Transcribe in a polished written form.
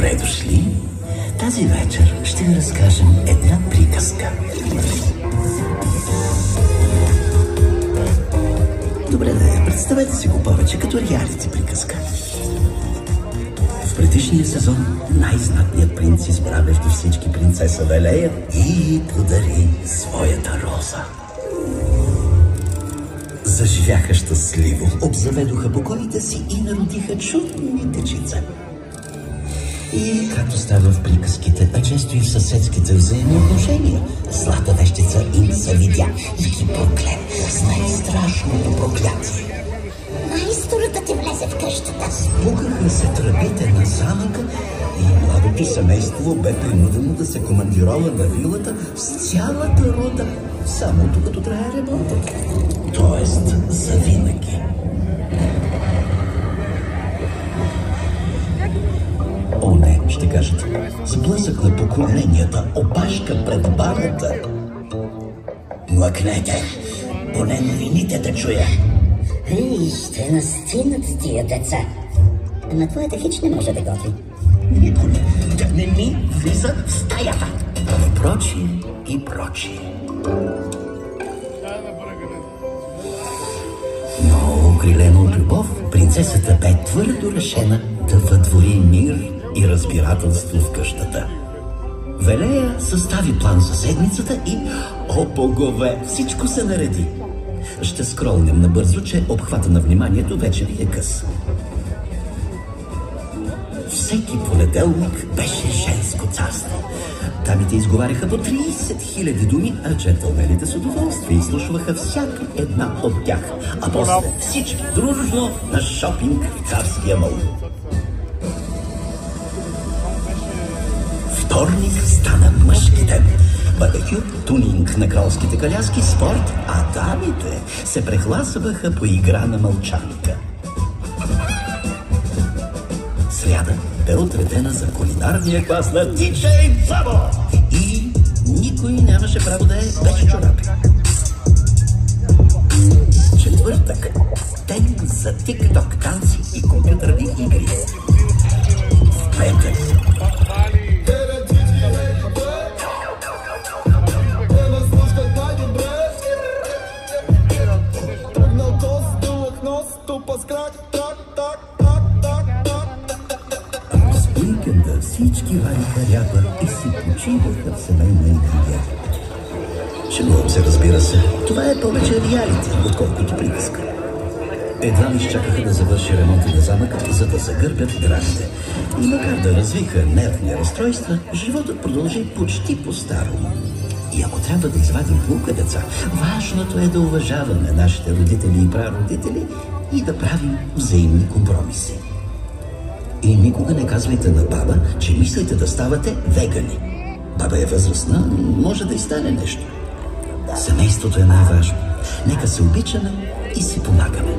Добре дошли. Тази вечер ще ви разкажем една приказка. Добре, представете си го повече като реалити приказка. В предишния сезон най-знатният принц избра между всички принцеса Велея и подари своята роза. Заживяха щастливо, обзаведоха покоите си и народиха чудни дечица. И както става в приказките, а често и в съседските взаимоотношения, злата вещица им се видя и ги прокле с най-страшното проклятие. Майсторът ти влезе в къщата. Спукаха се тръбите на замъка и младото семейство бе принудено да се командирова на вилата с цялата рода, само докато трае ремонтът. Тоест, завинаги. О, не, ще кажете. Сблъсък на поколенията, опашка пред барата. Млъкнете, поне новините да чуя. Ще настинат тия деца. Ама твоята хич не може да готви. Никой да не ми влиза в стаята. И прочие, и прочие. Но, окрилена от любов, принцесата бе твърдо решена да въдвори мир и разбирателство в къщата. Велея състави план за седмицата и, о богове, всичко се нареди. Ще скролнем набързо, че обхвата на вниманието вече ви е къс. Всеки понеделник беше женско царство. Дамите изговаряха по 30 000 думи, а джентълмените с удоволствие изслушваха всяка една от тях. А после всички дружно на шопинг в царския мол. Вторник стана мъжки ден. Барбекю, тунинг на кралските каляски, спорт, а дамите се прехласваха по игра на мълчаника. Сряда бе отредена за кулинарния клас на диджей Дзабо и никой нямаше право да е без чорапи. Четвъртък – ден за тик-ток танци и компютърни игри. В петък всички вариха ряпа и си почиваха в семейна игрия. Шегувам се, разбира се. Това е повече реалити, отколкото приказка. Едва ми изчакаха да завърши ремонта на замъка, за да загърбят градите. И макар да развиха нервни разстройства, животът продължи почти по-старому. И ако трябва да извадим полука, деца, важното е да уважаваме нашите родители и прародители и да правим взаимни компромиси. И никога не казвайте на баба, че мислите да ставате вегани. Баба е възрастна, може да й стане нещо. Семейството е най-важно. Нека се обичаме и си помагаме.